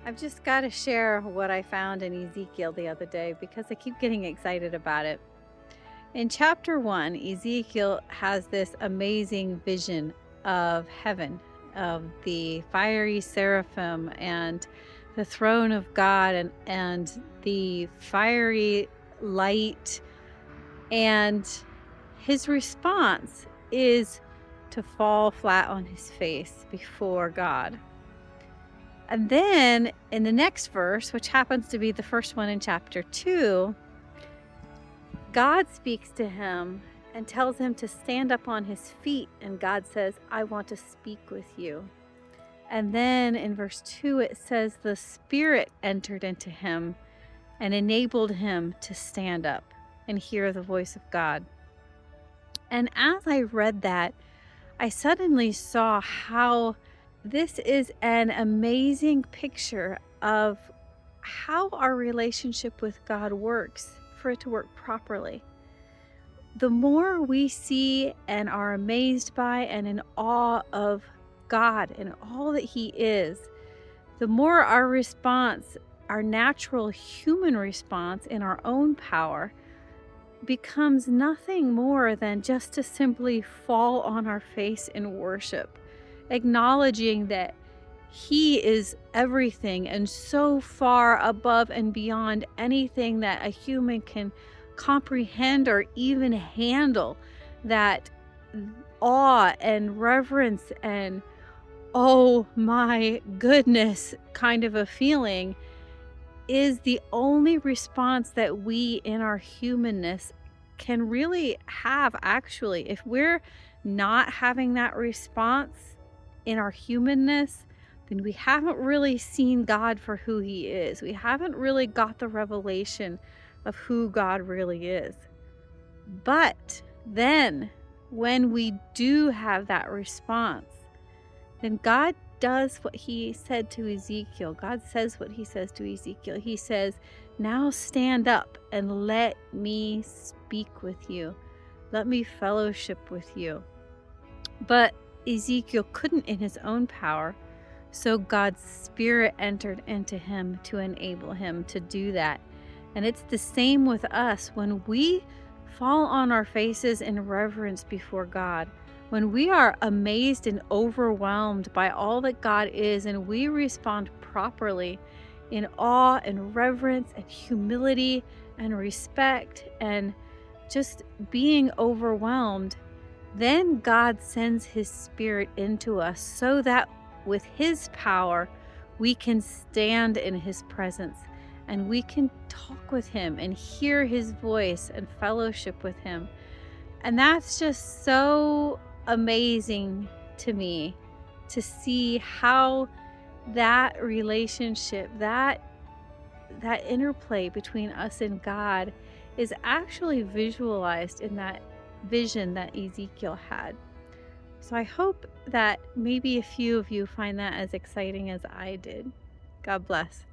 I've just got to share what I found in Ezekiel the other day because I keep getting excited about it. In chapter 1, Ezekiel has this amazing vision of heaven, of the fiery seraphim and the throne of God and the fiery light. And his response is to fall flat on his face before God. And then in the next verse, which happens to be the first one in chapter 2, God speaks to him and tells him to stand up on his feet. And God says, I want to speak with you. And then in verse 2, it says, the Spirit entered into him and enabled him to stand up and hear the voice of God. And as I read that, I suddenly saw how this is an amazing picture of how our relationship with God works for it to work properly. The more we see and are amazed by and in awe of God and all that He is, the more our response, our natural human response in our own power, becomes nothing more than just to simply fall on our face in worship, acknowledging that He is everything and so far above and beyond anything that a human can comprehend or even handle, that awe and reverence and oh my goodness kind of a feeling is the only response that we in our humanness can really have. Actually, if we're not having that response in our humanness, then we haven't really seen God for who He is. We haven't really got the revelation of who God really is. But then when we do have that response, then God does what He said to Ezekiel. God says what He says to Ezekiel. He says, now stand up and let me speak with you. Let me fellowship with you. But Ezekiel couldn't in his own power, so God's Spirit entered into him to enable him to do that. And it's the same with us. When we fall on our faces in reverence before God, when we are amazed and overwhelmed by all that God is, and we respond properly in awe and reverence and humility and respect and just being overwhelmed, then God sends His Spirit into us so that with His power, we can stand in His presence and we can talk with Him and hear His voice and fellowship with Him. And that's just so amazing to me to see how that relationship, that interplay between us and God is actually visualized in that vision that Ezekiel had. So I hope that maybe a few of you find that as exciting as I did. God bless.